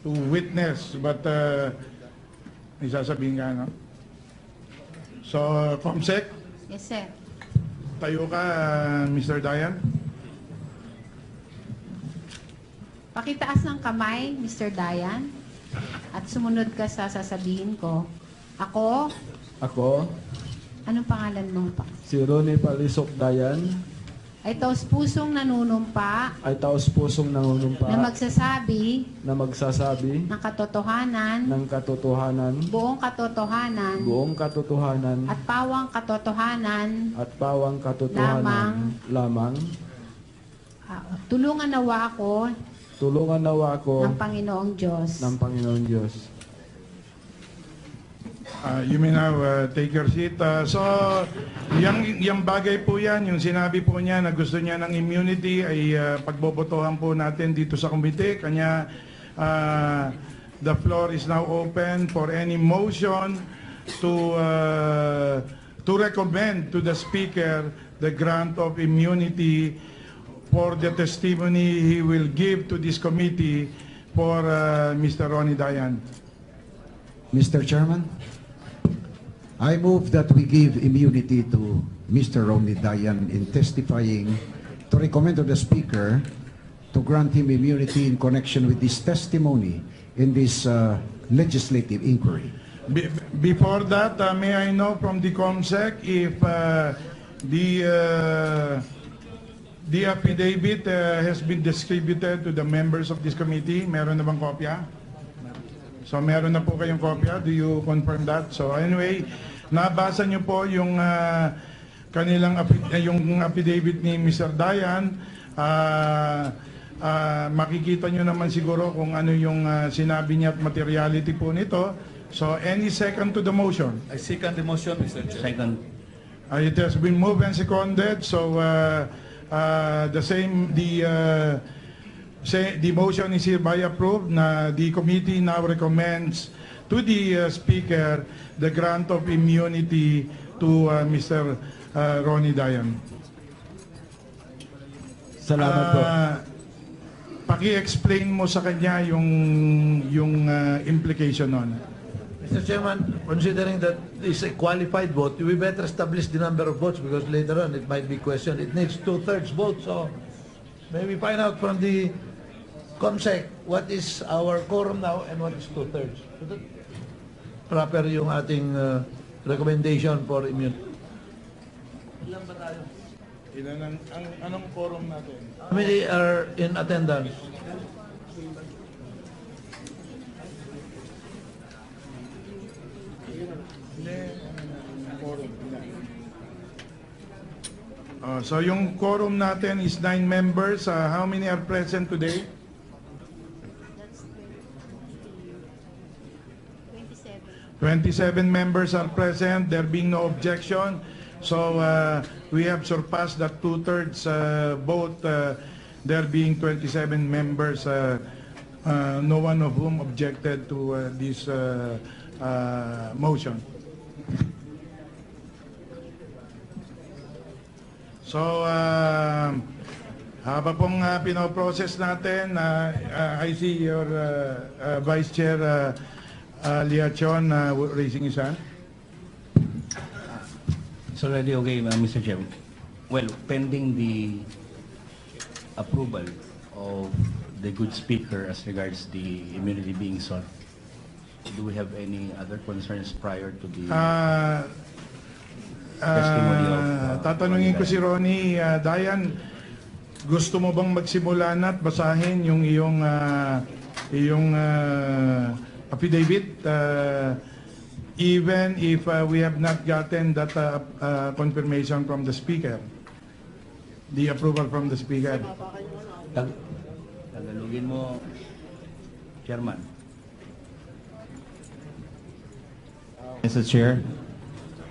to witness, but may sasabihin ka, no? So, Comsec, Yes, sir. tayo ka, Mr. Dayan. Pakitaas ng kamay, Mr. Dayan. At sumunod ka sa sasabihin ko. Ako, anong pangalan mo pa? Si Ronnie Palisok Dayan Ay taos-pusong nanunumpa ay taos-pusong nangunumpa na magsasabi ng katotohanan, buong katotohanan, at pawang katotohanan lamang tulungan nawa ako ng Panginoong Diyos. You may now take your seat. So, yung bagay po yan, yung sinabi po niya na gusto niya ng immunity ay pagbobotohan po natin dito sa komite. Kanya, the floor is now open for any motion to recommend to the Speaker the grant of immunity for the testimony he will give to this committee for Mr. Ronnie Dayan. Mr. Chairman, I move that we give immunity to Mr. Ronnie Dayan in testifying to recommend to the Speaker to grant him immunity in connection with his testimony in this legislative inquiry. Before that, may I know from the COMSEC if the affidavit has been distributed to the members of this committee? Meron na bang kopya? So meron na po kayong kopya. Do you confirm that? So anyway, nabasa niyo po yung kanilang yung affidavit ni Mr. Dayan. Makikita niyo naman siguro kung ano yung sinabi niya at materiality po nito. So any second to the motion? I second the motion, Mr. Chair. Second. It has been moved and seconded. So the motion is hereby approved na the committee now recommends to the Speaker the grant of immunity to Mr. Ronnie Dayan. Salamat po. Paki-explain mo sa kanya yung implication nun. Mr. Chairman, considering that it's a qualified vote, we better establish the number of votes because later on it might be questioned. It needs 2/3 vote, so maybe find out from the COMSEC what is our quorum now and what is 2/3. So that proper yung ating recommendation for immunity. Ilan ba tayo? Anong quorum natin? How many are in attendance? So yung quorum natin is 9 members. How many are present today? 27 members are present. There being no objection. So we have surpassed that 2/3 vote. There being 27 members, no one of whom objected to this motion. So, habang pong pinoprocess natin, I see your Vice Chair Liachon raising his hand. It's already okay, Mr. Chair. Well, pending the approval of the good speaker as regards the immunity being sought, do we have any other concerns prior to the testimony of tatanungin ko si Ronnie Dayan, gusto mo bang magsimula na at basahin yung iyong affidavit even if we have not gotten that confirmation from the Speaker, the approval from the Speaker? Tagalogin mo, Chairman. Mr. Chair,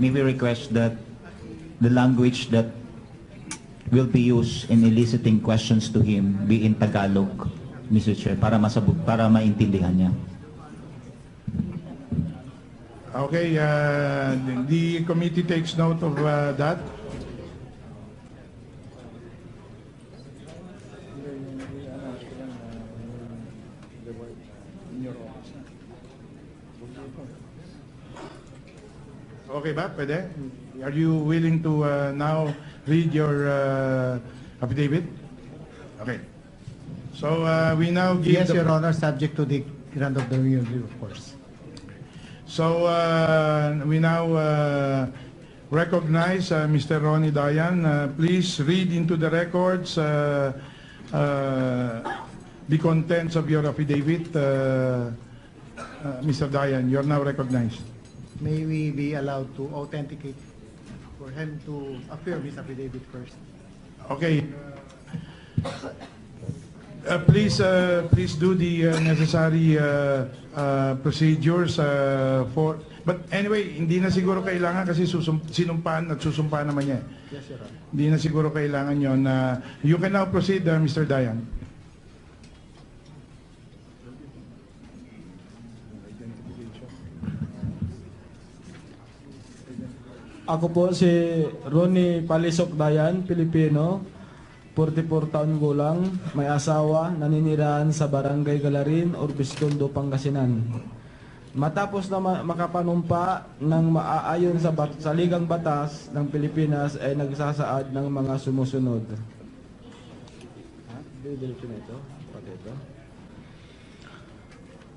may we request that the language that will be used in eliciting questions to him be in Tagalog, Mr. Chair, para maintindihan niya. Okay, the committee takes note of that. Okay ba? Pwede? Are you willing to now read your affidavit? Okay. So we now give Yes, Your Honor, subject to the grant of the immunity, of course. So we now recognize Mr. Ronnie Dayan. Please read into the records the contents of your affidavit. Mr. Dayan, you are now recognized. May we be allowed to authenticate for him to affirm his affidavit first? Okay. Please do the necessary procedures for. But anyway, hindi na siguro kailangan kasi sinumpaan at susumpaan naman niya. Yes, Your Honor. Hindi na siguro kailangan yon. You can now proceed, Mr. Dayan. Ako po si Ronnie Palisok Dayan, Pilipino, 44 taon gulang, may asawa, naninirahan sa Barangay Galarin, Orbistondo, Pangasinan. Matapos na makapanumpa ng maaayon sa saligang batas ng Pilipinas ay nagsasaad ng mga sumusunod.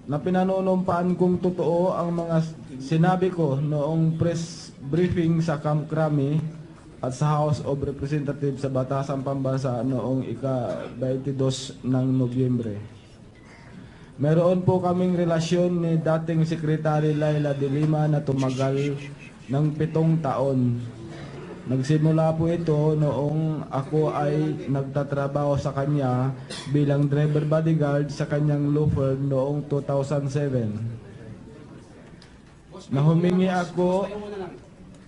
Na pinanunumpaan kong totoo ang mga sinabi ko noong press briefing sa Camp Crame at sa House of Representatives sa Batasang Pambansa noong ika-22 ng Nobyembre. Meron po kaming relasyon ni dating Secretary Laila de Lima na tumagal ng 7 taon. Nagsimula po ito noong ako ay nagtatrabaho sa kanya bilang driver bodyguard sa kanyang law firm noong 2007. Na humingi ako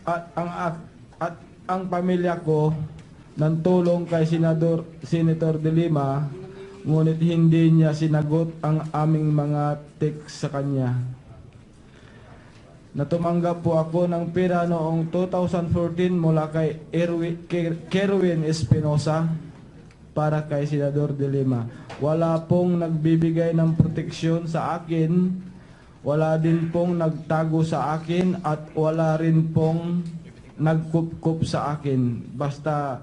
at ang pamilya ko ng tulong kay Senator de Lima, ngunit hindi niya sinagot ang aming mga text sa kanya. Natumanggap po ako ng pera noong 2014 mula kay KERWIN ESPINOSA para kay Senador de Lima. Wala pong nagbibigay ng proteksyon sa akin, wala din pong nagtago sa akin at wala rin pong nagkup-kup sa akin. Basta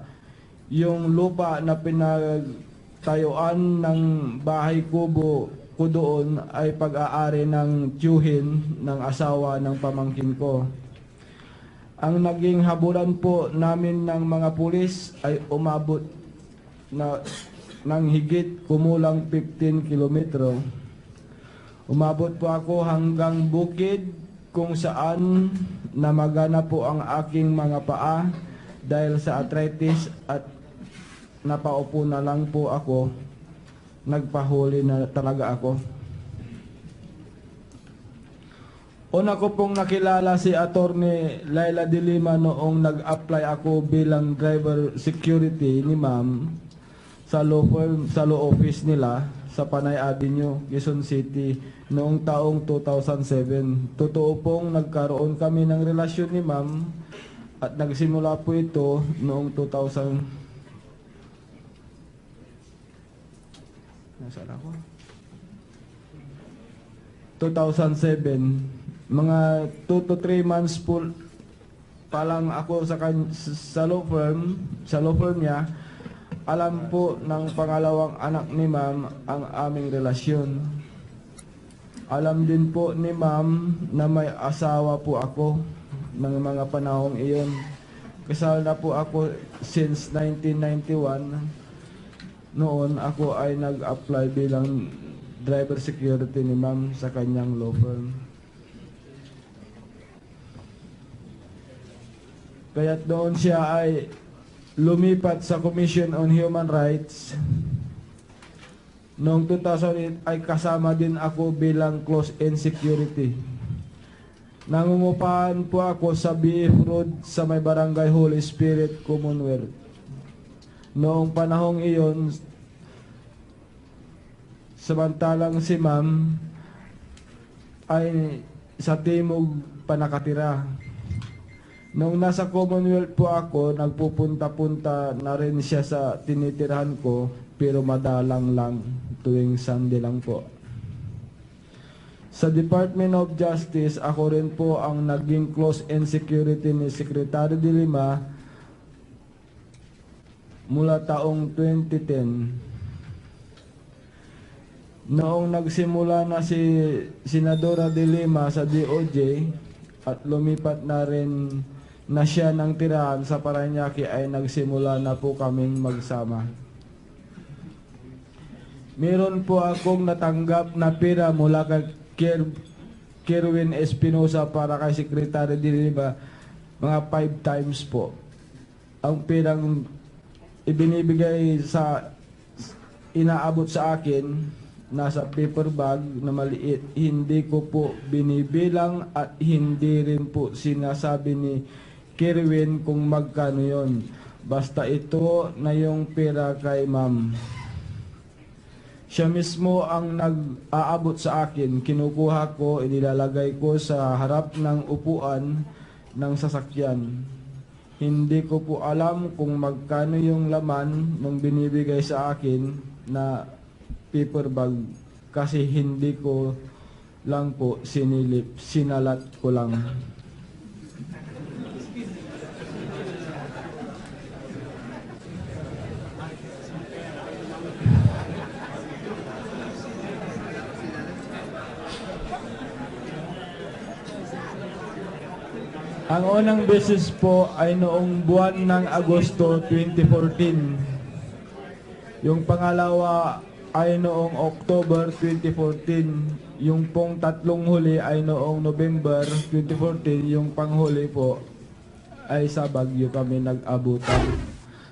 yung lupa na pinagtayuan ng bahay kubo ko doon ay pag-aari ng tiyuhin ng asawa ng pamangkin ko. Ang naging habulan po namin ng mga pulis ay umabot ng higit kumulang 15 kilometro. Umabot po ako hanggang bukid kung saan namagana po ang aking mga paa dahil sa arthritis at napaupo na lang po ako. Nagpahuli na talaga ako. Una ko pong nakilala si Attorney Laila de Lima noong nag-apply ako bilang driver security ni ma'am sa law office nila sa Panay Avenue, Quezon City noong taong 2007. Totoo pong nagkaroon kami ng relasyon ni ma'am at nagsimula po ito noong 2007. Mga 2 to 3 months po pa lang ako sa law firm niya. Alam po ng pangalawang anak ni ma'am ang aming relasyon. Alam din po ni ma'am na may asawa po ako ng mga panahong iyon. Kasal na po ako since 1991. Noon ako ay nag-apply bilang driver security ni ma'am sa kanyang law firm. Kaya't doon siya ay lumipat sa Commission on Human Rights. Noong 2008 ay kasama din ako bilang close-in security. Nangungupahan po ako sa BF Road sa may Barangay Holy Spirit, Commonwealth. Noong panahong iyon, samantalang si ma'am ay sa Timog pa nakatira. Noong nasa Commonwealth po ako, nagpupunta-punta na rin siya sa tinitirahan ko, pero madalang lang, tuwing Sunday lang po. Sa Department of Justice, ako rin po ang naging close and security ni Secretary de Lima mula taong 2010. Noong nagsimula na si Senadora de Lima sa DOJ at lumipat na rin na siya ng tirahan sa Parañaque ay nagsimula na po kaming magsama. Meron po akong natanggap na pera mula kay KERWIN ESPINOSA para kay Secretary de Lima mga 5 times po. Ang perang ibinibigay sa inaabot sa akin nasa paper bag na maliit, hindi ko po binibilang at hindi rin po sinasabi ni KERWIN kung magkano yon. Basta ito na yung pera kay ma'am. Siya mismo ang nag-aabot sa akin, kinukuha ko, inilalagay ko sa harap ng upuan ng sasakyan. Hindi ko po alam kung magkano yung laman nung binibigay sa akin na paper bag kasi hindi ko lang po sinilip, sinalat ko lang. Ang unang beses po ay noong buwan ng Agosto 2014. Yung pangalawa ay noong October 2014. Yung pong tatlong huli ay noong November 2014. Yung panghuli po ay sa Baguio kami nag-abutan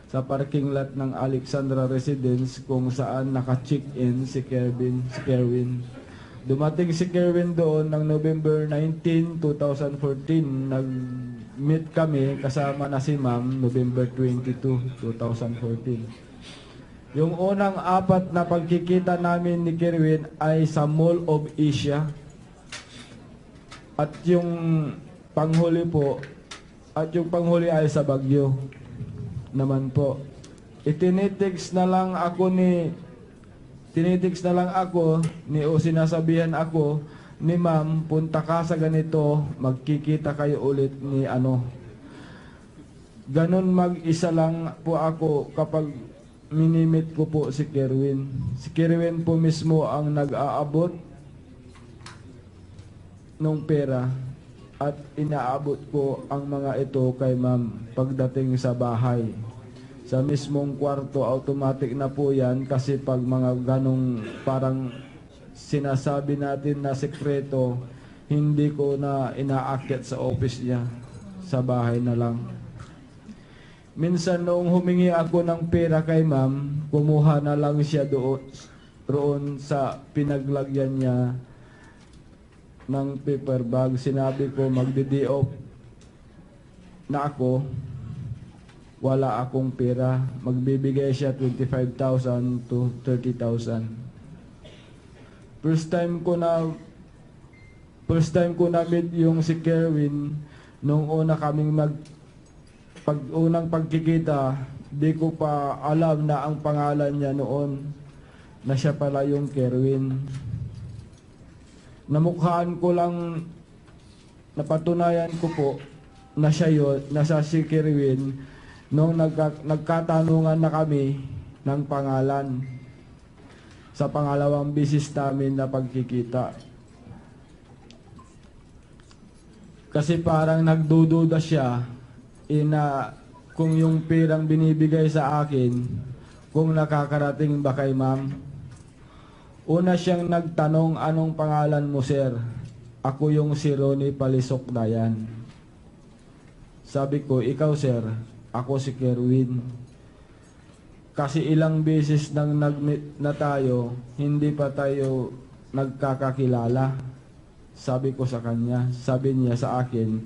sa parking lot ng Alexandra Residence kung saan naka-check-in si KERWIN. Dumating si KERWIN doon ng November 19, 2014. Nag-meet kami kasama na si ma'am November 22, 2014. Yung unang 4 na pagkikita namin ni KERWIN ay sa Mall of Asia. At yung panghuli ay sa Baguio naman po. Tinitext na lang ako o sinasabihan ako ni ma'am, punta ka sa ganito, magkikita kayo ulit ni ano. Ganon mag-isa lang po ako kapag minimit ko po si KERWIN. Si KERWIN po mismo ang nag-aabot ng pera at inaabot ko ang mga ito kay ma'am pagdating sa bahay. Sa mismong kwarto, automatic na po yan kasi pag mga ganong parang sinasabi natin na sekreto, hindi ko na inaakyat sa office niya, sa bahay na lang. Minsan noong humingi ako ng pera kay ma'am, kumuha na lang siya roon sa pinaglagyan niya ng paper bag. Sinabi ko magdi-off na ako. Wala akong pera. Magbibigay siya 25,000 to 30,000. First time ko na meet yung si KERWIN nung unang pagkikita, di ko pa alam na ang pangalan niya noon na siya pala yung KERWIN. Namukhaan ko lang, napatunayan ko po na siya yun, na siya si KERWIN nung nagkatanungan na kami ng pangalan sa pangalawang bisis namin na pagkikita. Kasi parang nagdududa siya kung yung perang binibigay sa akin, kung nakakarating ba kay ma'am. Una siyang nagtanong, anong pangalan mo, sir? Ako yung si Ronnie Palisok Dayan. Sabi ko, ikaw, sir? Ako si KERWIN. Kasi ilang beses nang nag-meet na tayo, hindi pa tayo nagkakakilala. Sabi ko sa kanya, sabi niya sa akin,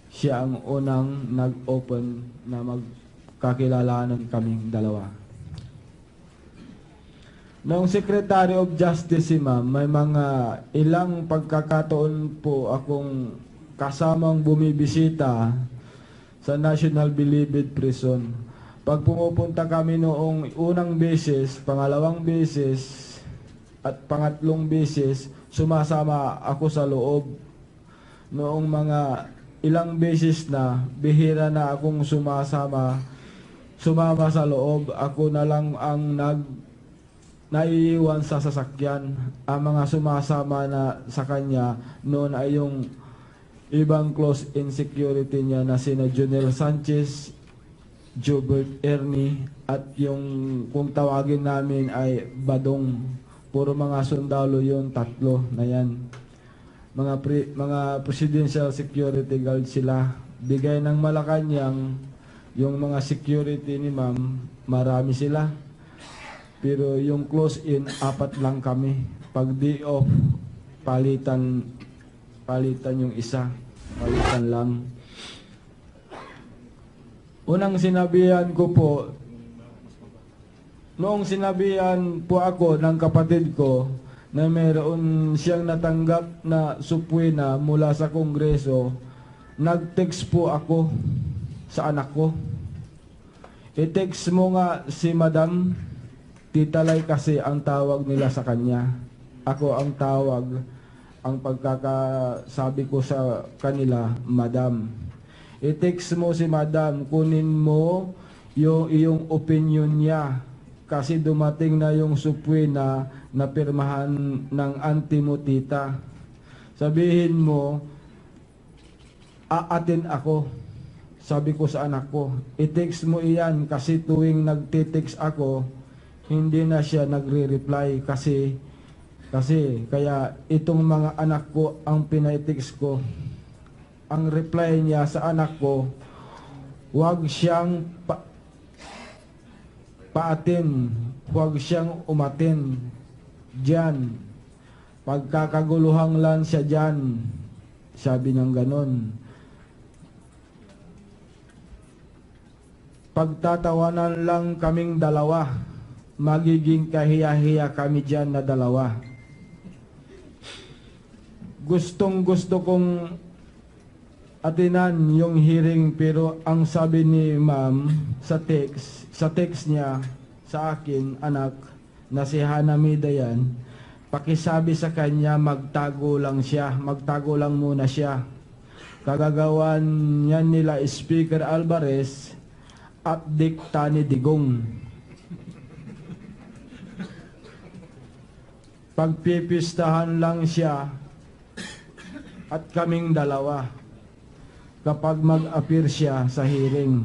siya ang unang nag-open na magkakilalanan kaming dalawa. Noong Secretary of Justice si ma'am, may mga ilang pagkakataon po akong kasamang bumibisita sa National Bilibid Prison. Pag pumupunta kami noong unang beses, pangalawang beses, at pangatlong beses, sumasama ako sa loob. Noong mga ilang beses na, bihira na akong sumama sa loob. Ako na lang ang naiiwan sa sasakyan. Ang mga sumasama na sa kanya noon ay yung ibang close-in security niya na sina Junel Sanchez, Jobert Ernie, at yung kung tawagin namin ay Badong. Puro mga sundalo yung tatlo na yan. Mga presidential security guard sila. Bigay ng Malacanang, yung mga security ni ma'am, marami sila. Pero yung close-in, 4 lang kami. Pag day off, palitan yung isa. Palitan lang. Unang sinabihan ko po, noong sinabihan po ako ng kapatid ko na mayroon siyang natanggap na supwena mula sa Kongreso, nag-text po ako sa anak ko. I-text mo nga si Madam Titalay kasi ang tawag nila sa kanya. Ako ang tawag, ang pagkakasabi ko sa kanila, Madam. I-text mo si Madam, kunin mo yung iyong opinion niya. Kasi dumating na yung supwena na pirmahan ng auntie mo, tita. Sabihin mo, aatin ako. Sabi ko sa anak ko, i-text mo iyan kasi tuwing nagtitext ako, hindi na siya nagre-reply kasi kaya itong mga anak ko ang pinay-text ko. Ang reply niya sa anak ko, huwag siyang paatin, huwag siyang umatin diyan. Pagkakaguluhan lang siya diyan. Sabi ng ganon. Pagtatawanan lang kaming dalawa, magiging kahiya-hiya kami diyan na dalawa. Gustong-gusto kong atinan yung hearing pero ang sabi ni ma'am sa text niya sa akin, anak, na si Dayan, pakisabi sa kanya magtago lang muna siya. Kagagawan yan nila Speaker Alvarez at dikta ni Digong. Pagpipistahan lang siya at kaming dalawa kapag mag-appear siya sa hearing.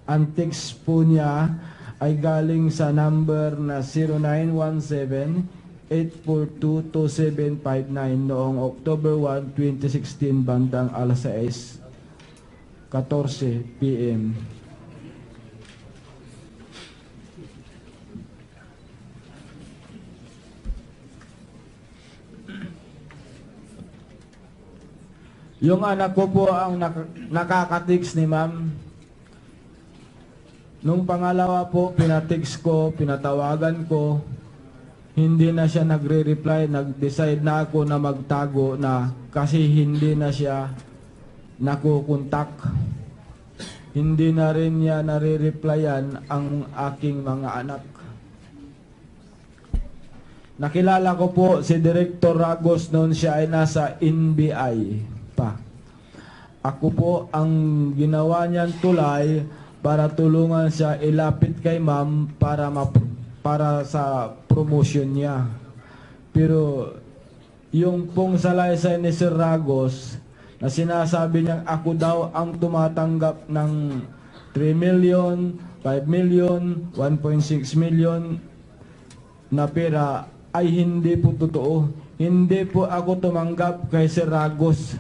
Ang text po niya ay galing sa number na 0917-842-2759 noong October 1, 2016 bandang alas 6:14 p.m. Yung anak ko po ang nakakatix ni ma'am. Nung pangalawa po, pinatix ko, pinatawagan ko, hindi na siya nagre-reply, nag-decide na ako na magtago na kasi hindi na siya nakukontak. Hindi na rin niya nare-replyan ang aking mga anak. Nakilala ko po si Director Ragos noon siya ay nasa NBI pa. Ako po ang ginawa niyan tulay para tulungan siya ilapit kay ma'am para sa promotion niya. Pero yung pong salaysay ni Sir Ragos na sinasabi niyang ako daw ang tumatanggap ng 3 million, 5 million, 1.6 million na pera ay hindi po totoo. Hindi po ako tumanggap kay Sir Ragos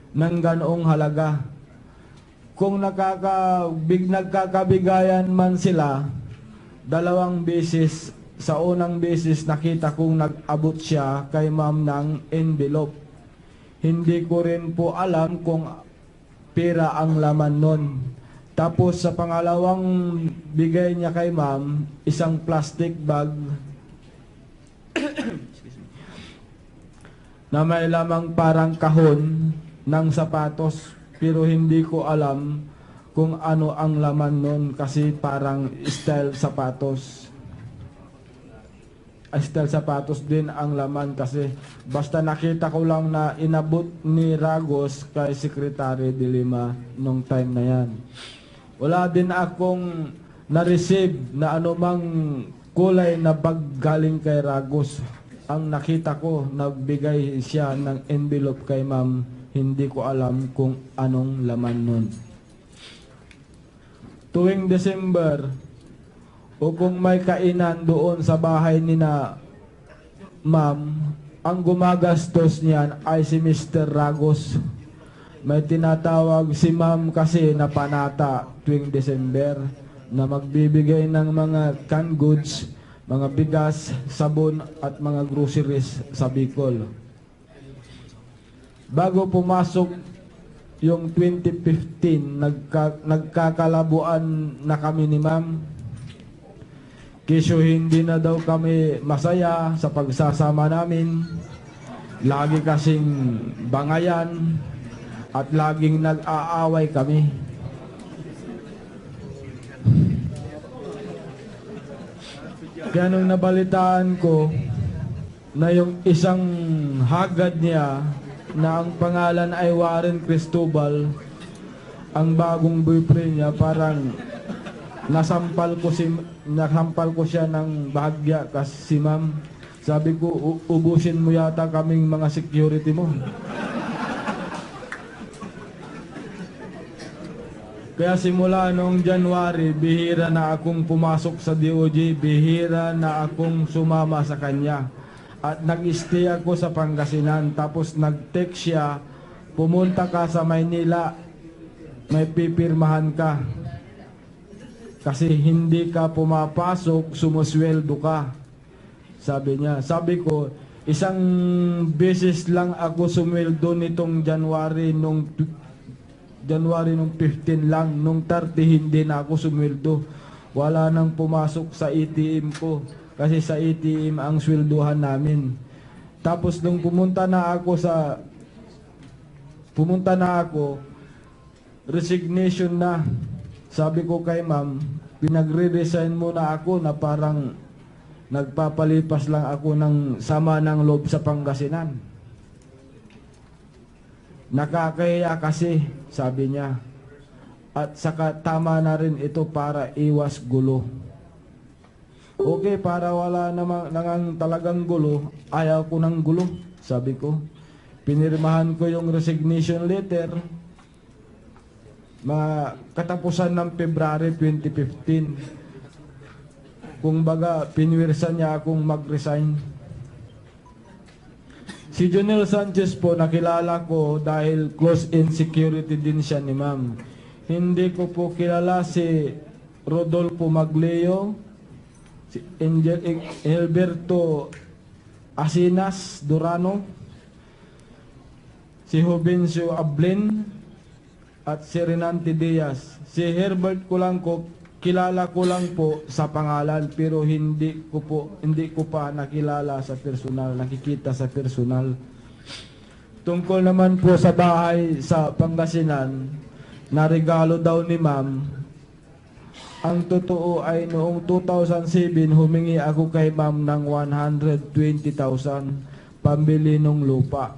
ng ganoong halaga. Kung nagkakabigayan man sila, 2 beses, sa unang beses nakita kong nag-abot siya kay ma'am ng envelope. Hindi ko rin po alam kung pera ang laman nun. Tapos sa pangalawang bigay niya kay ma'am, isang plastic bag na may lamang parang kahon ng sapatos. Pero hindi ko alam kung ano ang laman nun kasi parang style sapatos. style sapatos din ang laman kasi basta nakita ko lang na inabot ni Ragos kay Secretary de Lima nung time na yan. Wala din akong na-receive na anumang kulay na bag galing kay Ragos. Ang nakita ko, nagbigay siya ng envelope kay ma'am, hindi ko alam kung anong laman nun. Tuwing December, o kung may kainan doon sa bahay ni na ma'am, ang gumagastos niyan ay si Mr. Ragos. May tinatawag si ma'am kasi na panata tuwing December na magbibigay ng mga canned goods, mga bigas, sabon at mga groceries sa Bicol. Bago pumasok yung 2015, nagkakalabuan na kami ni ma'am. Kisyo hindi na daw kami masaya sa pagsasama namin. Lagi kasing bangayan at laging nag-aaway kami. Kaya nung nabalitaan ko na yung isang hagad niya na ang pangalan ay Warren Cristobal, ang bagong boyfriend niya, parang nasampal ko siya ng bahagya kasi si ma'am. Sabi ko, ubusin mo yata kaming mga security mo. Kaya simula noong January, bihira na akong pumasok sa DOJ, bihira na akong sumama sa kanya. At nag-stay ako sa Pangasinan, tapos nag-text siya, pumunta ka sa Maynila, may pipirmahan ka. Kasi hindi ka pumapasok, sumusweldo ka. Sabi niya. Sabi ko, isang beses lang ako sumweldo nitong January nung 15 lang. Nung 30 hindi na ako sumweldo. Wala nang pumasok sa ATM ko. Kasi sa ATM ang swelduhan namin. Tapos nung pumunta na ako, resignation na. Sabi ko kay ma'am, pinagre-resign muna ako na parang nagpapalipas lang ako ng sama ng loob sa Pangasinan. Nakakahiya kasi, sabi niya. At saka tama na rin ito para iwas gulo. Okay, para wala namang talagang gulo, ayaw ko ng gulo, sabi ko. Pinirmahan ko yung resignation letter, mga katapusan ng February 2015. Kung baga, pinwirsan niya akong mag-resign. Si Jonel Sanchez po, nakilala ko dahil close in security din siya ni ma'am. Hindi ko po kilala si Rodolfo Magleo, si Elberto Asinas Durano, si Jovencio Ablin, at si Renante Diaz. Si Herbert kilala ko lang po sa pangalan, pero hindi ko pa nakilala sa personal, nakikita sa personal. Tungkol naman po sa bahay sa Pangasinan, na regalo daw ni ma'am, ang totoo ay noong 2007, humingi ako kay ma'am ng 120,000 pambili ng lupa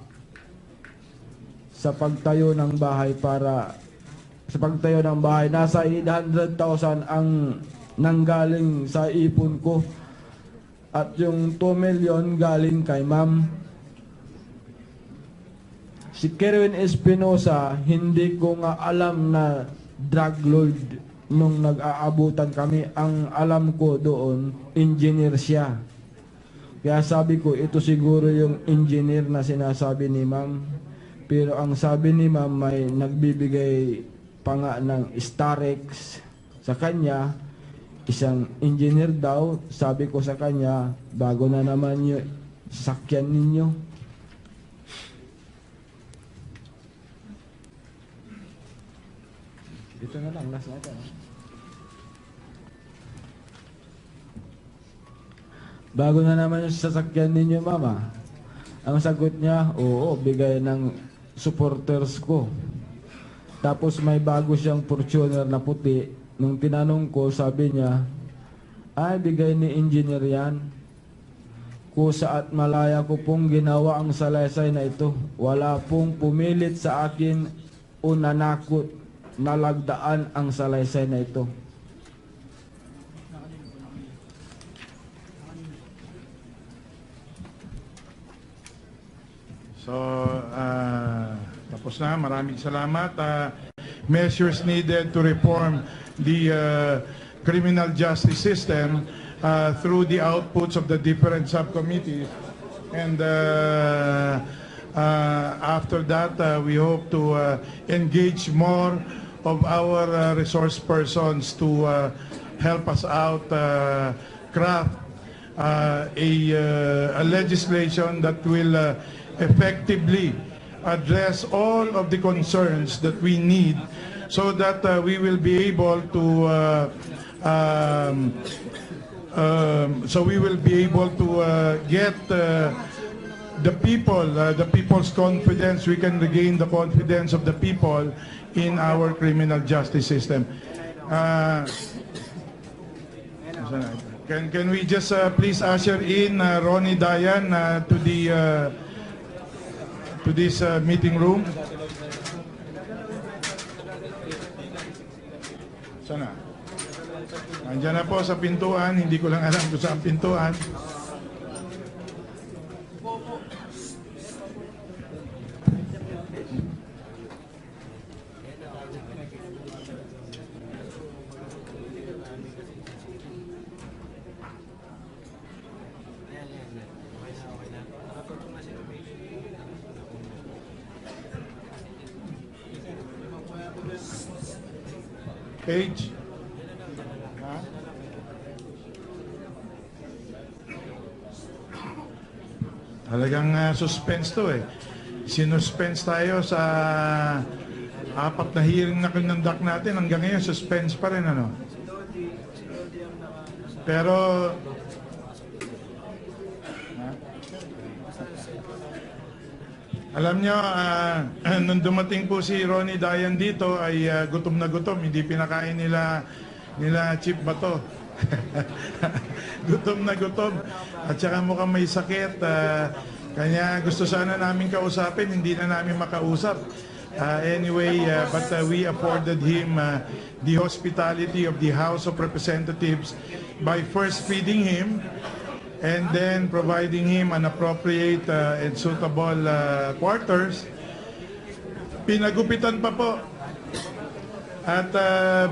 sa pagtayo ng bahay nasa 800,000 ang nanggaling sa ipon ko at yung 2 million galing kay ma'am. Si KERWIN ESPINOSA, hindi ko nga alam na drug lord nung nag-aabutan kami. Ang alam ko doon, engineer siya. Kaya sabi ko, ito siguro yung engineer na sinasabi ni ma'am. Pero ang sabi ni ma'am, may nagbibigay pa nga ng Starex sa kanya, isang engineer daw. Sabi ko sa kanya, bago na naman yung sasakyan ninyo. Ito na lang, last na ito. Bago na naman yung sasakyan ninyo, mama. Ang sagot niya, oo, bigay ng supporters ko. Tapos may bago siyang Fortuner na puti. Nung tinanong ko, sabi niya, ay, bigay ni engineer yan. kusa at malaya ko pong ginawa ang salaysay na ito. Wala pong pumilit sa akin o nanakot na lagdaan ang salaysay na ito. So, tapos na. Maraming salamat. Measures needed to reform the criminal justice system through the outputs of the different subcommittees. And after that, we hope to engage more of our resource persons to help us out craft a legislation that will effectively address all of the concerns that we need so that we will be able to get the people's confidence. We can regain the confidence of the people in our criminal justice system. Can we just please usher in Ronnie Dayan to this meeting room? Sana? Nandiyan na po sa pintuan, hindi ko lang alam kung saan pintuan. Page. Talagang suspense to eh. Sinuspense tayo sa 4 na hearing na kinonduct natin. Hanggang ngayon, suspense pa rin, ano? Pero alam nyo, nung dumating po si Ronnie Dayan dito ay gutom na gutom. Hindi pinakain nila Chief Bato. Gutom na gutom. At saka mukhang may sakit. Kanya gusto sana namin kausapin, hindi na namin makausap. Anyway, but we afforded him the hospitality of the House of Representatives by first feeding him and then providing him an appropriate and suitable quarters. Pinagupitan pa po at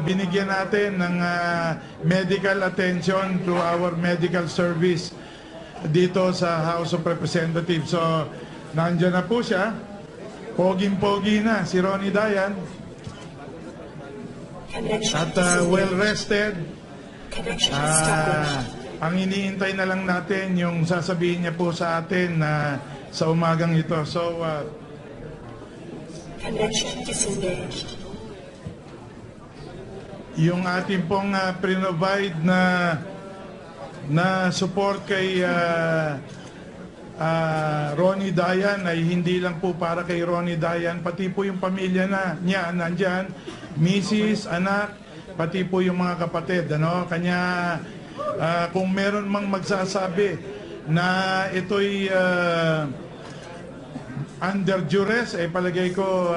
binigyan natin ng medical attention to our medical service dito sa House of Representatives. So, nandiyan na po siya. Poging-pogi na si Ronnie Dayan. At well-rested. Ang iniintay na lang natin yung sasabihin niya po sa atin sa umagang ito. So, yung ating pong provide na support kay Ronnie Dayan ay hindi lang po para kay Ronnie Dayan, pati po yung pamilya niya nandyan, misis, anak, pati po yung mga kapatid. Ano? Kanya kung meron mang magsasabi na ito'y under duress, palagay ko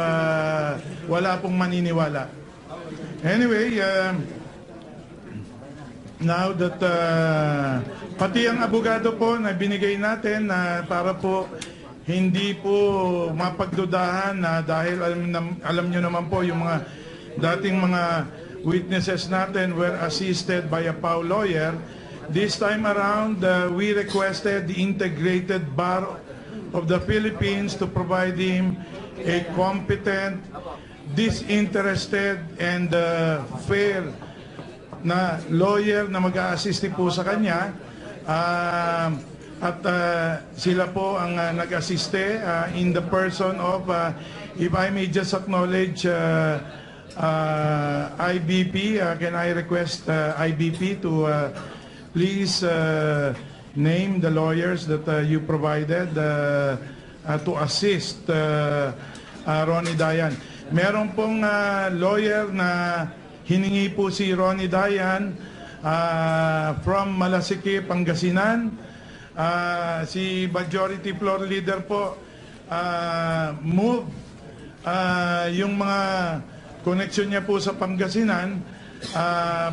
wala pong maniniwala. Anyway, now that pati ang abogado po na binigay natin para po hindi po mapagdudahan dahil alam nyo naman po yung mga dating mga witnesses natin were assisted by a PAW lawyer. This time around, we requested the Integrated Bar of the Philippines to provide him a competent, disinterested, and fair na lawyer na mag-a-assist po sa kanya. At sila po ang nag-assiste in the person of, if I may just acknowledge, IBP, can I request IBP to please name the lawyers that you provided to assist Ronnie Dayan. Meron pong lawyer na hiningi po si Ronnie Dayan from Malasiki, Pangasinan. Si Majority Floor Leader po, move yung mga connection niya po sa Pangasinan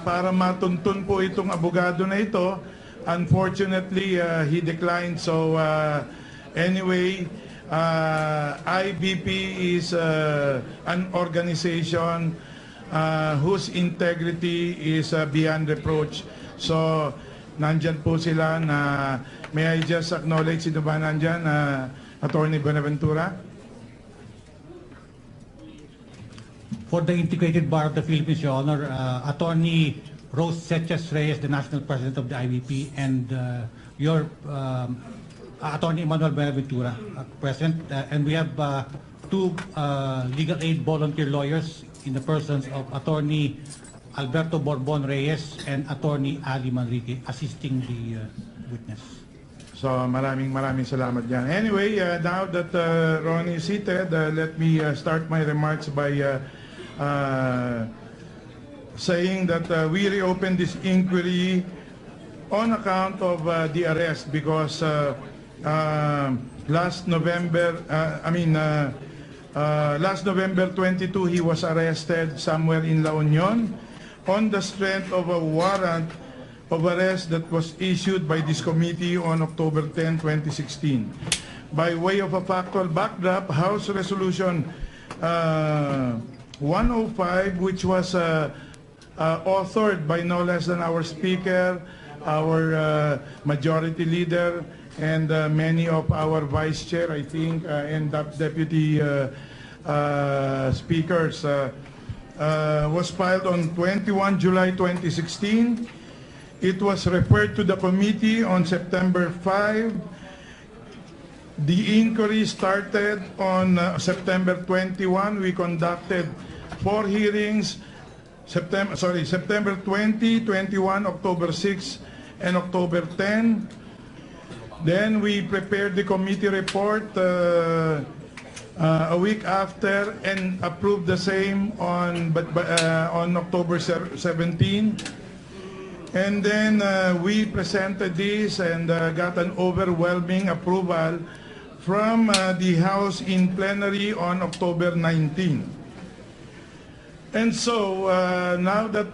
para matuntun po itong abogado na ito. Unfortunately, he declined. So anyway, IBP is an organization whose integrity is beyond reproach. So nandyan po sila na, may I just acknowledge, sino ba nandyan? Attorney Buenaventura? For the Integrated Bar of the Philippines, Your Honor, Attorney Rose Setches Reyes, the National President of the IBP, and your Attorney Emmanuel Buenaventura, present. And we have two legal aid volunteer lawyers in the persons of Attorney Alberto Borbon Reyes and Attorney Ali Manrique assisting the witness. So maraming salamat dyan. Anyway, now that Ronnie is seated, let me start my remarks by saying that we reopened this inquiry on account of the arrest because last November 22, he was arrested somewhere in La Union on the strength of a warrant of arrest that was issued by this committee on October 10, 2016. By way of a factual backdrop, House Resolution 105, which was authored by no less than our Speaker, our Majority Leader, and many of our Vice Chair, I think, and Deputy Speakers, was filed on 21 July 2016. It was referred to the committee on September 5. The inquiry started on September 21. We conducted 4 hearings, September 20, 21, October 6, and October 10. Then we prepared the committee report a week after and approved the same on October 17. And then we presented this and got an overwhelming approval from the House in plenary on October 19. And so now that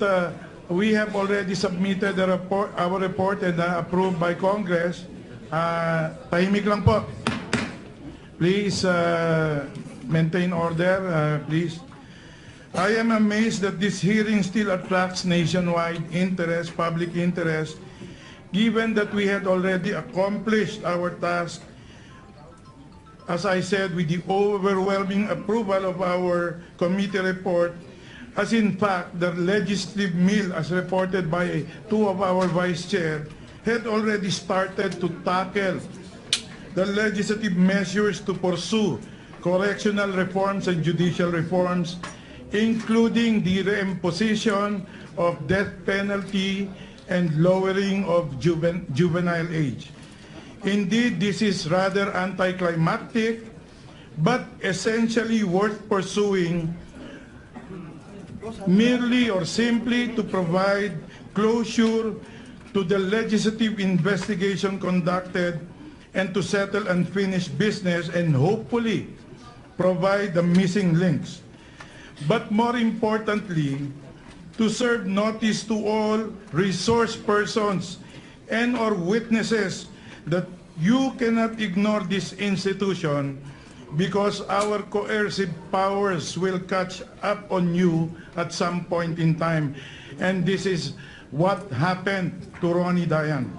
we have already submitted our report and approved by Congress, tahimik lang po. Please maintain order, please. I am amazed that this hearing still attracts nationwide interest, public interest, given that we had already accomplished our task, as I said, with the overwhelming approval of our committee report, as in fact, the legislative mill, as reported by 2 of our vice chair, had already started to tackle the legislative measures to pursue correctional reforms and judicial reforms, including the reimposition of death penalty and lowering of juvenile age. Indeed, this is rather anticlimactic, but essentially worth pursuing merely or simply to provide closure to the legislative investigation conducted and to settle unfinished business and hopefully provide the missing links. But more importantly, to serve notice to all resource persons and or witnesses that you cannot ignore this institution because our coercive powers will catch up on you at some point in time. And this is what happened to Ronnie Dayan.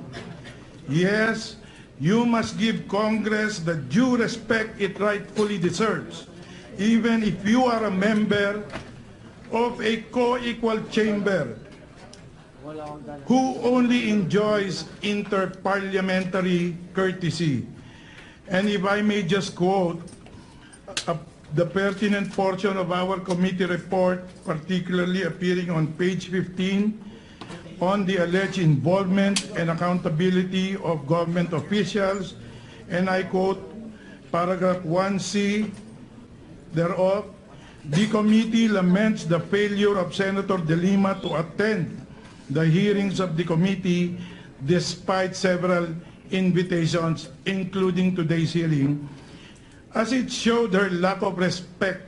Yes, you must give Congress the due respect it rightfully deserves, even if you are a member of a co-equal chamber who only enjoys inter-parliamentary courtesy. And if I may just quote the pertinent portion of our committee report, particularly appearing on page 15, on the alleged involvement and accountability of government officials, and I quote paragraph 1C thereof, the committee laments the failure of Senator De Lima to attend the hearings of the committee despite several invitations, including today's hearing, as it showed her lack of respect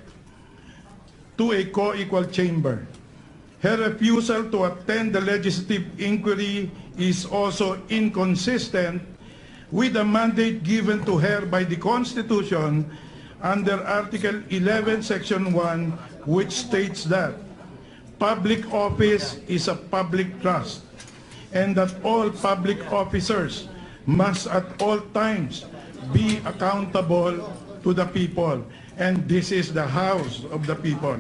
to a co-equal chamber. Her refusal to attend the legislative inquiry is also inconsistent with the mandate given to her by the Constitution under Article 11, Section 1, which states that public office is a public trust and that all public officers must at all times be accountable to the people. And this is the house of the people.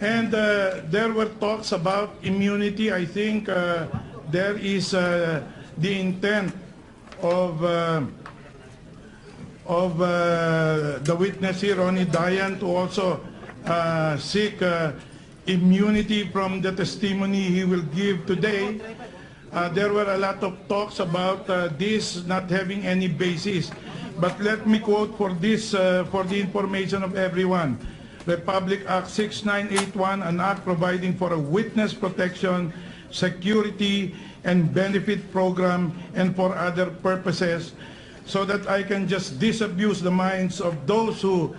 And there were talks about immunity. I think there is the intent of the witness here, Ronnie Dayan, to also seek immunity from the testimony he will give today. There were a lot of talks about this not having any basis. But let me quote for this, for the information of everyone. Republic Act 6981, an act providing for a witness protection, security, and benefit program, and for other purposes, so that I can just disabuse the minds of those who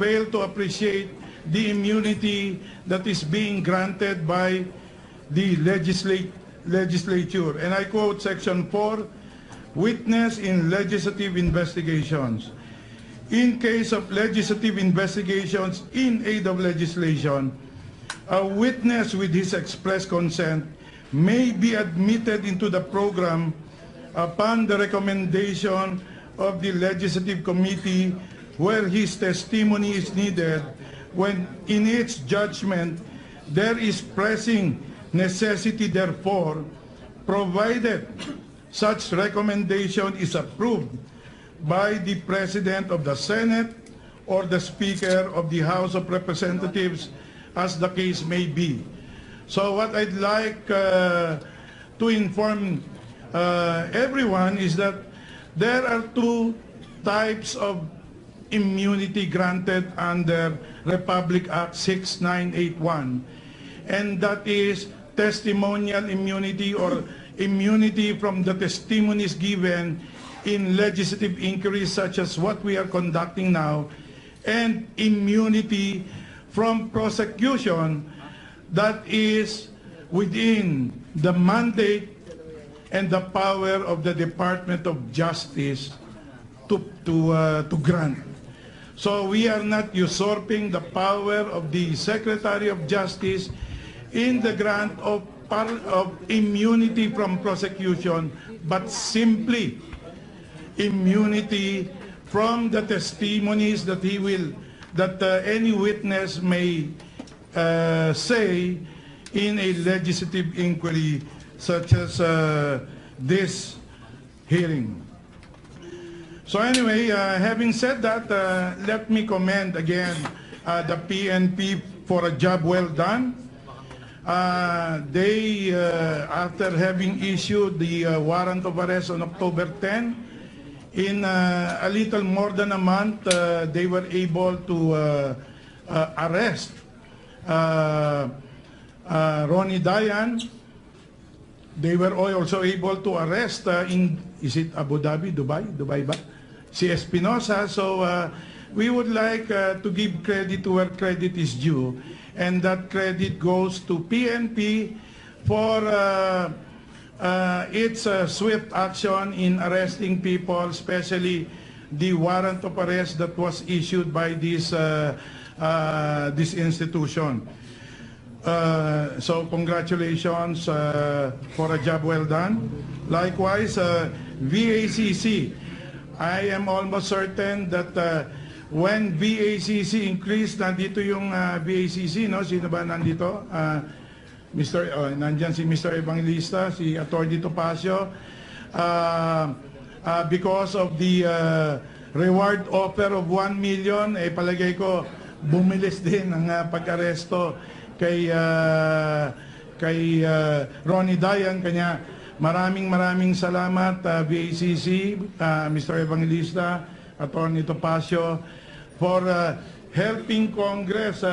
fail to appreciate the immunity that is being granted by the legislature. And I quote Section 4, witness in legislative investigations. In case of legislative investigations in aid of legislation, a witness with his express consent may be admitted into the program upon the recommendation of the legislative committee where his testimony is needed when in its judgment there is pressing necessity therefore, provided such recommendation is approved by the President of the Senate or the Speaker of the House of Representatives, as the case may be. So what I'd like to inform everyone is that there are two types of immunity granted under Republic Act 6981, and that is testimonial immunity or immunity from the testimonies given in legislative inquiries such as what we are conducting now, and immunity from prosecution that is within the mandate and the power of the Department of Justice to grant. So we are not usurping the power of the Secretary of Justice in the grant of immunity from prosecution, but simply immunity from the testimonies that any witness may say in a legislative inquiry such as this hearing. So anyway, having said that, let me commend again the PNP for a job well done. They, after having issued the warrant of arrest on October 10, in a little more than a month, they were able to arrest Ronnie Dayan. They were also able to arrest is it Abu Dhabi, Dubai ba? Si Espinosa. So we would like to give credit to where credit is due, and that credit goes to PNP for its swift action in arresting people, especially the warrant of arrest that was issued by this institution. So congratulations for a job well done. Likewise, VACC, I am almost certain that when VACC increased, nandito yung VACC, no? Sino ba nandito? Nandyan si Mr. Evangelista, si Atty. Topacio, because of the reward offer of 1 million, palagay ko bumilis din ang pag-aresto kay Ronnie Dayan. Kanya maraming salamat VACC, Mr. Evangelista, Atty. Topacio, for helping Congress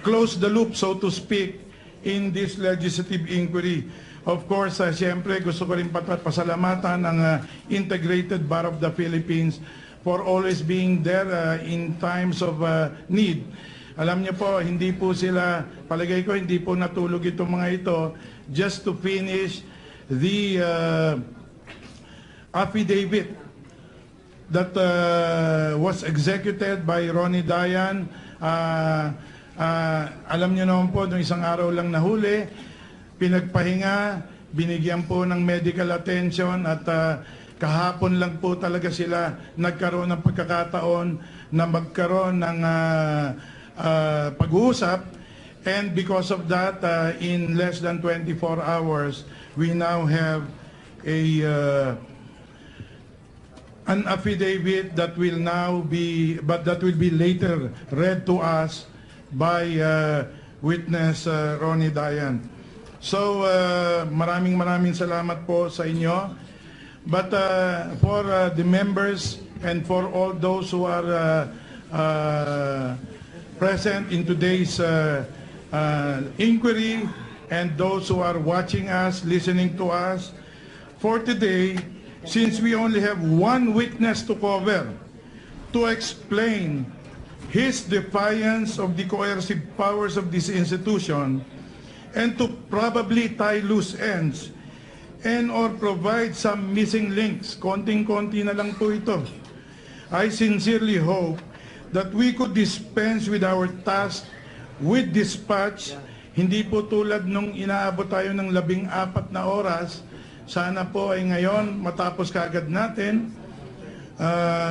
close the loop, so to speak, in this legislative inquiry. Of course, siyempre gusto ko rin pasalamatan ang Integrated Bar of the Philippines for always being there in times of need. Alam niyo po, hindi po sila, palagay ko, hindi po natulog itong mga ito just to finish the affidavit that was executed by Ronnie Dayan. Alam niyo naman po, nung isang araw lang nahuli, pinagpahinga, binigyan po ng medical attention at kahapon lang po talaga sila nagkaroon ng pagkakataon na magkaroon ng pag-uusap, and because of that, in less than 24 hours, we now have an affidavit that will now be, but that will be later read to us by witness Ronnie Dayan. So, maraming salamat po sa inyo. But for the members and for all those who are present in today's inquiry and those who are watching us, listening to us, for today, since we only have one witness to cover, to explain his defiance of the coercive powers of this institution and to probably tie loose ends and or provide some missing links. Konting-konti na lang po ito. I sincerely hope that we could dispense with our task with dispatch. Hindi po tulad nung inaabot tayo ng 14 na oras. Sana po ay ngayon matapos kaagad natin.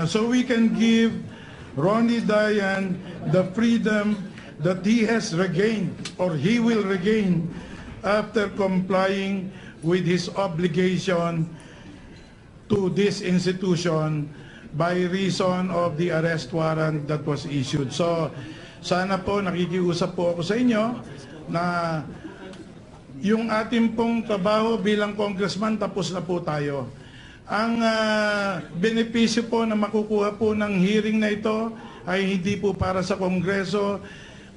So we can give Ronnie Dayan the freedom that he has regained or he will regain after complying with his obligation to this institution by reason of the arrest warrant that was issued. So, sana po nakikiusap po ako sa inyo na yung ating pong trabaho bilang congressman, tapos na po tayo. Ang benepisyo po na makukuha po ng hearing na ito ay hindi po para sa Kongreso.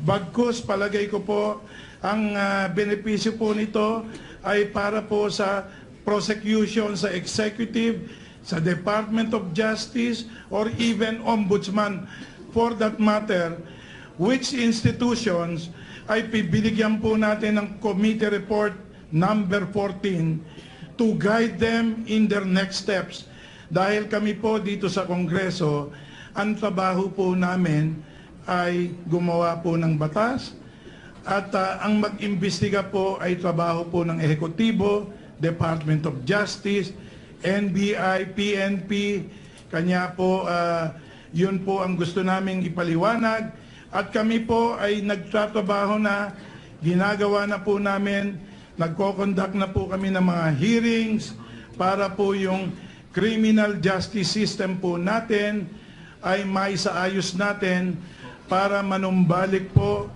Bagkus, palagay ko po, ang benepisyo po nito ay para po sa prosecution, sa executive, sa Department of Justice, or even Ombudsman, for that matter, which institutions ay pibinigyan po natin ng committee report number 14 to guide them in their next steps. Dahil kami po dito sa Kongreso, ang trabaho po namin ay gumawa po ng batas, at ang mag-imbestiga po ay trabaho po ng Ehekutibo, Department of Justice, NBI, PNP. Kanya po, yun po ang gusto naming ipaliwanag. At kami po ay nagtatrabaho na, ginagawa na po namin, nagko-conduct na po kami ng mga hearings para po yung criminal justice system po natin ay maisaayos natin para manumbalik po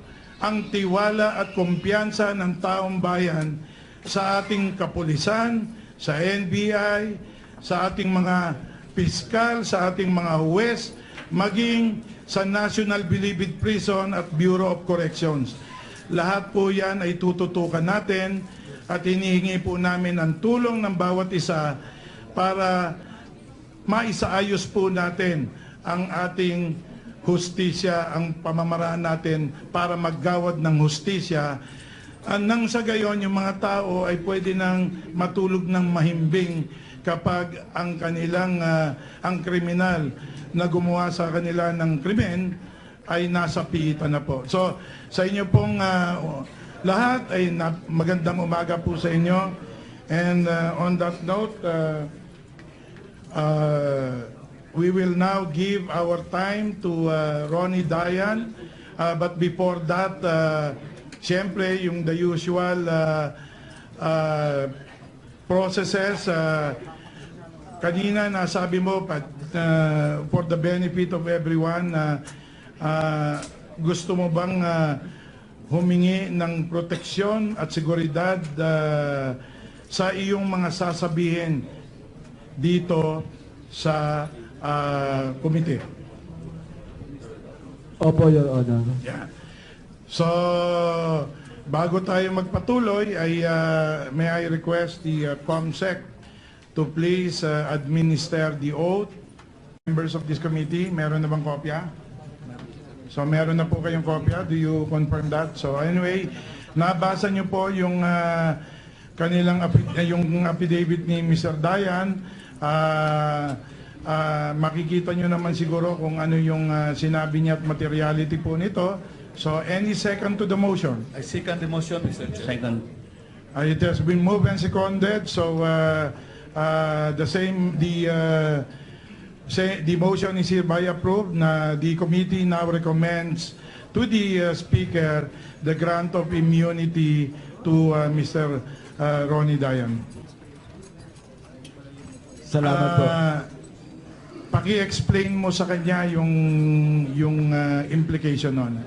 ang tiwala at kumpiyansa ng taong bayan sa ating kapulisan, sa NBI, sa ating mga piskal, sa ating mga huwes, maging sa National Bilibid Prison at Bureau of Corrections. Lahat po yan ay tututukan natin at hinihingi po namin ang tulong ng bawat isa para maisaayos po natin ang ating hustisya, ang pamamaraan natin para maggawad ng hustisya. Nang sa gayon, yung mga tao ay pwede nang matulog ng mahimbing kapag ang kanilang, ang kriminal na gumawa sa kanila ng krimen ay nasa piitan na po. So, sa inyo pong lahat ay magandang umaga po sa inyo. And on that note, we will now give our time to Ronnie Dayan. But before that, siyempre, yung the usual processes, kanina nasabi mo, for the benefit of everyone, gusto mo bang humingi ng proteksyon at seguridad sa iyong mga sasabihin dito sa committee? Opo, Your Honor. Yeah. So, bago tayo magpatuloy, may I request the COMSEC to please administer the oath. Members of this committee, meron na bang kopya? So, meron na po kayong kopya. Do you confirm that? So, anyway, nabasa niyo po yung kanilang yung affidavit ni Mr. Dayan. Makikita nyo naman siguro kung ano yung sinabi niya at materiality po nito. So, any second to the motion? I second the motion, Mr. Chair. Second. It has been moved and seconded. So, the motion is hereby approved na the committee now recommends to the Speaker the grant of immunity to Mr. Ronnie Dayan. Salamat po. Paki-explain mo sa kanya yung implication nun.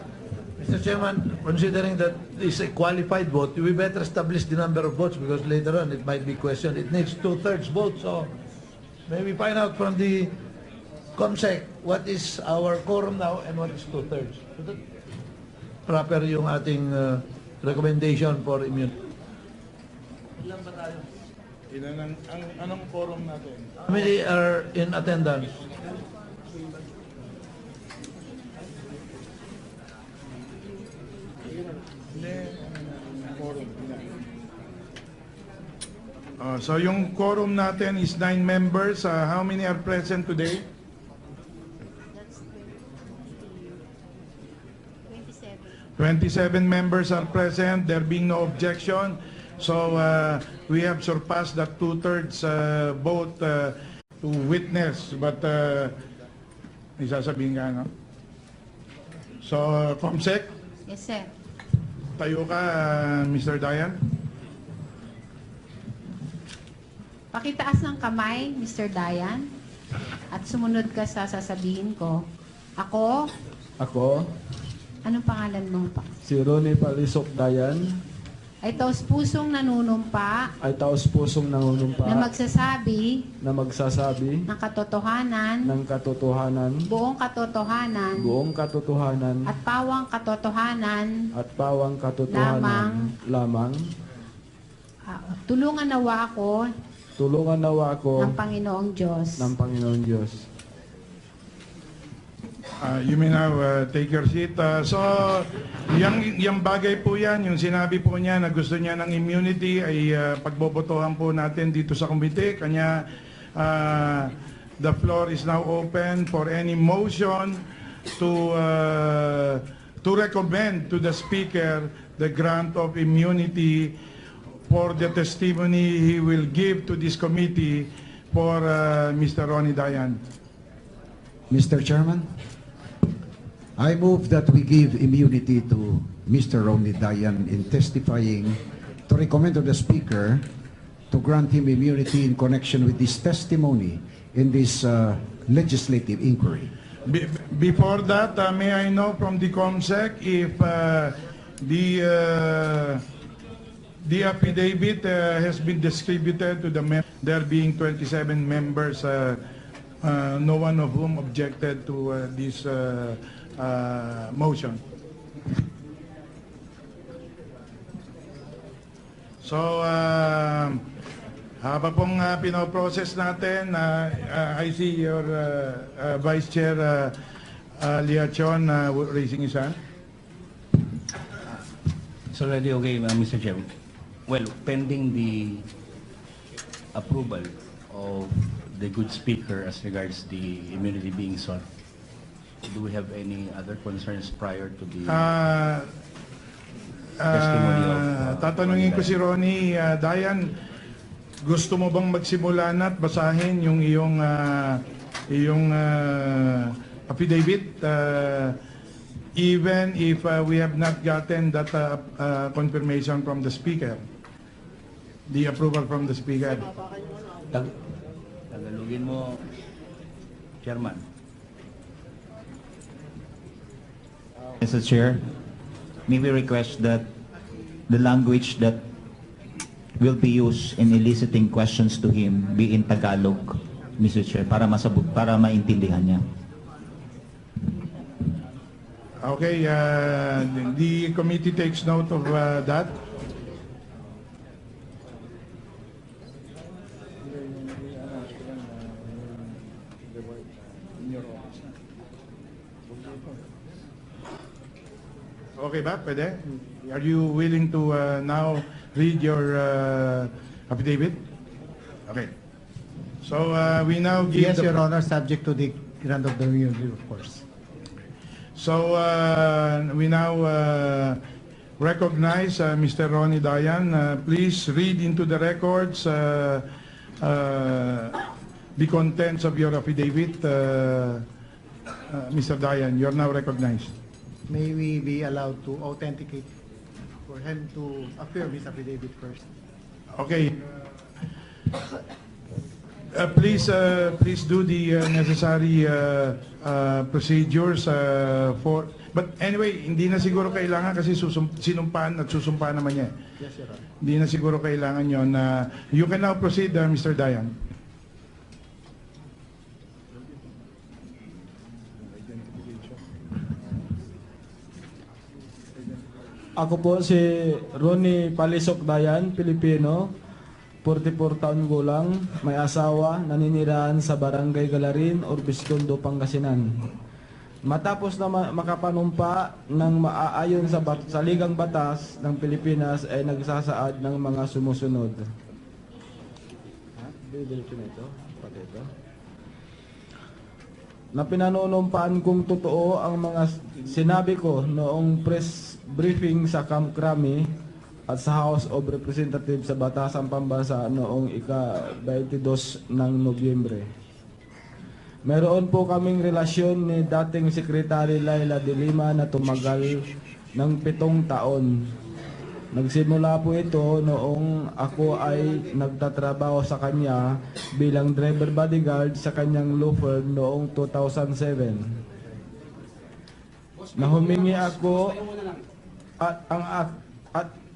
Mr. Chairman, considering that it's a qualified vote, we better establish the number of votes because later on it might be questioned. It needs 2/3 vote, so maybe find out from the COMSEC what is our quorum now and what is 2/3. Proper yung ating recommendation for immunity. Ilan ba tayo? Anong quorum natin? How many are in attendance? So yung quorum natin is 9 members. How many are present today? 27 members are present. There being no objection. So we have surpassed that 2/3 vote to witness. But may sasabihin ka, no? So, COMSEC, Yes, sir. tayo ka, Mr. Dayan. Pakitaas ng kamay, Mr. Dayan, at sumunod ka sa sasabihin ko. Ako, anong pangalan mo pa? Si Ronnie Palisok Dayan Ay taus-pusong nanunumpa ay taos-pusong nangunumpa na magsasabi ng katotohanan, buong katotohanan, at pawang katotohanan lamang. Tulungan nawa ako ng Panginoong Diyos. You may now take your seat. So, yung bagay po yan, yung sinabi po niya na gusto niya ng immunity ay pagbobotohan po natin dito sa komite. Kanya, the floor is now open for any motion to recommend to the Speaker the grant of immunity for the testimony he will give to this committee for Mr. Ronnie Dayan. Mr. Chairman, I move that we give immunity to Mr. Ronnie Dayan in testifying to recommend to the Speaker to grant him immunity in connection with his testimony in this legislative inquiry. Before that, may I know from the COMSEC if the affidavit has been distributed to the there being 27 members, no one of whom objected to this motion. So, habang pong pinoprocess natin, I see your Vice Chair Liachon raising his hand. It's already okay, Mr. Chair. Well, pending the approval of the good speaker as regards the immunity being sought, do we have any other concerns prior to the testimony of tatanungin ko si Ronnie Dayan, gusto mo bang magsimula na at basahin yung iyong affidavit even if we have not gotten that confirmation from the Speaker, the approval from the Speaker? Tagalogin mo, Chairman. Mr. Chair, may we request that the language that will be used in eliciting questions to him be in Tagalog, Mr. Chair, para maintindihan niya. Okay, the committee takes note of that. Okay ba? Pwede? Are you willing to now read your affidavit? Okay. So we now give Yes, Your Honor, subject to the grant of the immunity, of course. So we now recognize Mr. Ronnie Dayan. Please read into the records the contents of your affidavit. Mr. Dayan, you are now recognized. May we be allowed to authenticate for him to affirm his affidavit first? Okay. Please do the necessary procedures for. But anyway, hindi na siguro kailangan kasi sinumpaan at susumpaan naman niya. Yes, Your Honor. Hindi na siguro kailangan yon. You can now proceed, Mr. Dayan. Ako po si Ronnie Palisok Dayan, Pilipino, 44 taon gulang, may asawa, naninirahan sa Barangay Galarin, Orbiscondo, Pangasinan. Matapos na makapanumpa ng maaayon sa saligang batas ng Pilipinas ay nagsasaad ng mga sumusunod. Na pinanunumpaan kong totoo ang mga sinabi ko noong press briefing sa Camp Crame at sa House of Representatives sa Batasang Pambansa noong ika-22 ng Nobyembre. Meron po kaming relasyon ni dating Secretary Laila de Lima na tumagal ng 7 taon. Nagsimula po ito noong ako ay nagtatrabaho sa kanya bilang driver bodyguard sa kanyang law firm noong 2007. Nahumingi ako at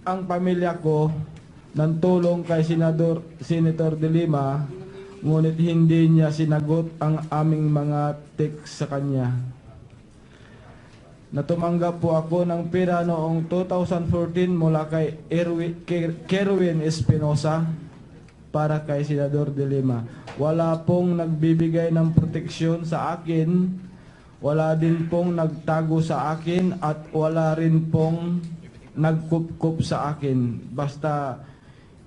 ang pamilya ko ng tulong kay Senator de Lima, ngunit hindi niya sinagot ang aming mga text sa kanya. Natumanggap po ako ng pera noong 2014 mula kay KERWIN ESPINOSA para kay Senador de Lima. Wala pong nagbibigay ng proteksyon sa akin, wala din pong nagtago sa akin at wala rin pong nagkup-kup sa akin. Basta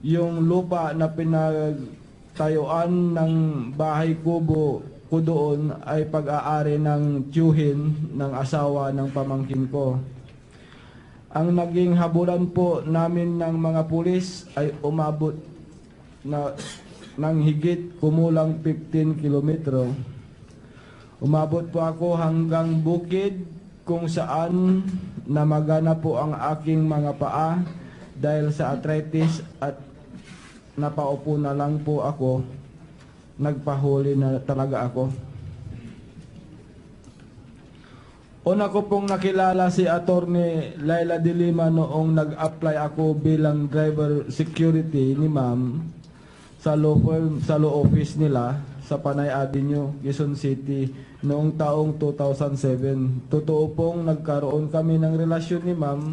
yung lupa na pinagtayuan ng bahay kubo ko doon ay pag-aari ng tiyuhin ng asawa ng pamangkin ko. Ang naging habulan po namin ng mga pulis ay umabot ng higit kumulang 15 kilometro. Umabot po ako hanggang bukid kung saan namagana po ang aking mga paa dahil sa arthritis at napaupo na lang po ako. Nagpahuli na talaga ako. Una ko pong nakilala si Attorney Laila de Lima noong nag-apply ako bilang driver security ni ma'am sa law office nila sa Panay Avenue, Quezon City noong taong 2007. Totoo pong nagkaroon kami ng relasyon ni ma'am